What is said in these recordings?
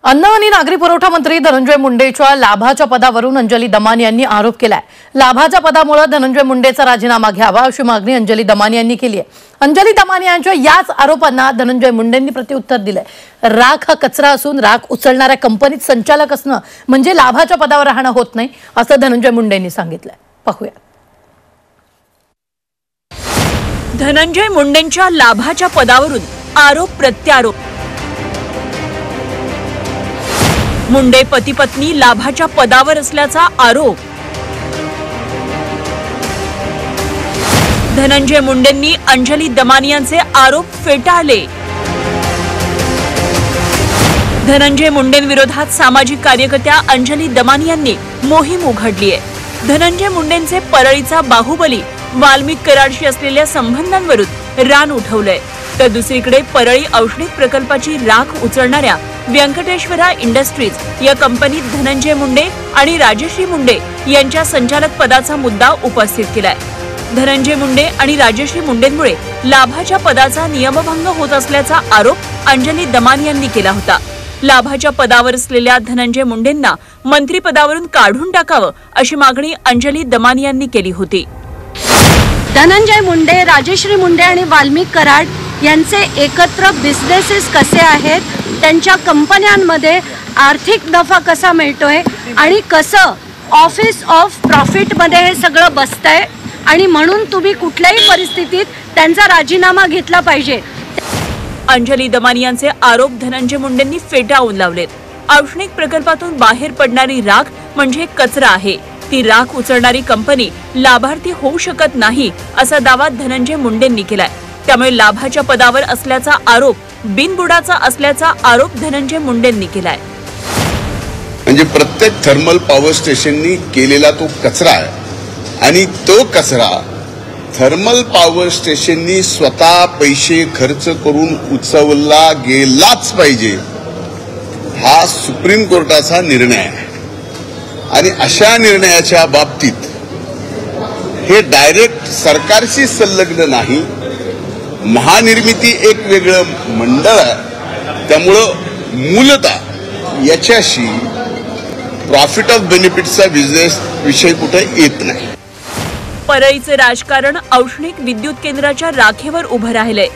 अन्न आणि नागरी पुरवठा मंत्री धनंजय मुंडेच्या लाभाच्या पदावरून अंजली दमानी यांनी आरोप केलाय। लाभाच्या पदामुळे धनंजय मुंडेचा राजीनामा घ्यावा अशी मागणी अंजली दमानी यांनी केली आहे। अंजली दमानी यांच्या याच आरोपांना धनंजय मुंडेंनी प्रत्युत्तर दिलंय। राख हा कचरा असून राख उचलणाऱ्या कंपनीत संचालक असणं म्हणजे लाभाच्या पदावर राहणं होत नाही असं धनंजय मुंडेंनी सांगितलंय। पाहूया। धनंजय मुंडेंच्या लाभाच्या पदावरून आरोप प्रत्यारोप। मुंडे पती पत्नी लाभाच्या पदावर असल्याचा आरोप। धनंजय मुंडेंनी अंजली दमानी यांचे आरोप फेटाळले। धनंजय मुंडेंविरोधात सामाजिक कार्यकर्त्या अंजली दमानी यांनी मोहीम उघडली आहे। धनंजय मुंडेंचे परळीचा बाहुबली वाल्मिक कराडशी असलेल्या संबंधांवरून रान उठवलंय, तर दुसरीकडे परळी औषध प्रकल्पाची राख उचलणाऱ्या व्यंकटेश्वरा इंडस्ट्रीज या कंपनीत धनंजय मुंडे आणि राजश्री मुंडे यांच्या संचालक पदाचा मुद्दा उपस्थित केलाय। धनंजय मुंडे आणि राजश्री मुंडेंमुळे लाभाच्या पदाचा नियमभंग होत असल्याचा आरोप अंजली दमानी यांनी केला होता। लाभाच्या पदावर असलेल्या धनंजय मुंडेंना मंत्रिपदावरून काढून टाकावं अशी मागणी अंजली दमानी यांनी केली होती। धनंजय मुंडे, राजश्री मुंडे आणि वाल्मिक कराड यांचे एकत्र बिझनेसेस कसे आहेत, त्यांच्या कंपन्यांमध्ये आर्थिक नफा कसा मिळतोय आणि कसं ऑफिस ऑफ प्रॉफिट मध्ये हे सगळं बसतंय आणि म्हणून तुम्ही कुठल्याही परिस्थितीत त्यांचा राजीनामा घेतला पाहिजे। अंजली दमानी यांचे आरोप धनंजय मुंडेंनी फेटाळून लावलेत। औष्णिक प्रकल्पातून बाहेर पडणारी राख म्हणजे कचरा आहे, ती राख उचलणारी कंपनी लाभार्थी होऊ शकत नाही असा दावा धनंजय मुंडेंनी केलाय। त्यामुळे लाभाच्या पदावर असल्याचा आरोप बिनबुडाचा असल्याचा आरोप धनंजय मुंडेंनी केलाय। म्हणजे प्रत्येक थर्मल पॉवर स्टेशननी केलेला तो कचरा आहे आणि तो कचरा थर्मल पॉवर स्टेशननी स्वतः पैसे खर्च करून उचलला गेलाच पाहिजे, हा सुप्रीम कोर्टाचा निर्णय आहे। आणि अशा निर्णयाच्या बाबतीत हे डायरेक्ट सरकारशी संलग्न नाही, महानिर्मिती एक वेगळं मंडळ आहे, त्यामुळं मूलतः याच्याशी प्रॉफिट ऑफ बेनिफिटचा बिझनेस विषय कुठे येत नाही। परळीचे राजकारण औष्णिक विद्युत केंद्राच्या राखेवर उभं राहिलंय।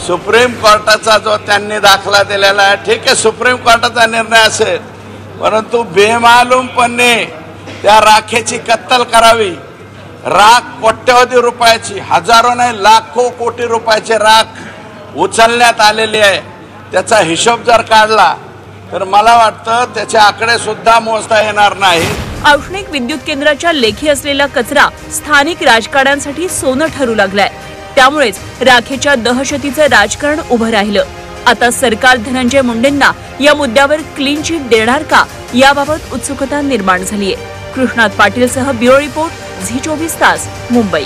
सुप्रीम कोर्टाचा जो त्यांनी दाखला दिलेला आहे, ठीक आहे, सुप्रीम कोर्टाचा निर्णय असेल, परंतु बेमालूमपणे त्या राखेची कत्तल करावी। राख कोट्यवधी रुपयाची, हजारो नाही लाखो कोटी रुपयाची राख उचलण्यात आलेली आहे। त्याचा हिशोब जर काढला तर मला वाटतं त्याचे आकडे सुद्धा मोजता येणार नाही। औष्णिक विद्युत केंद्राच्या लेखी असलेला कचरा स्थानिक राजकारण्यांसाठी सोनं ठरू लागलाय। त्यामुळेच राखेच्या दहशतीचं राजकारण उभं राहिलं। आता सरकार धनंजय मुंडेंना या मुद्द्यावर क्लीन चिट देणार का, याबाबत उत्सुकता निर्माण झालीय। कृष्णात पाटीलसह ब्युरो रिपोर्ट, झी 24 तास, मुंबई।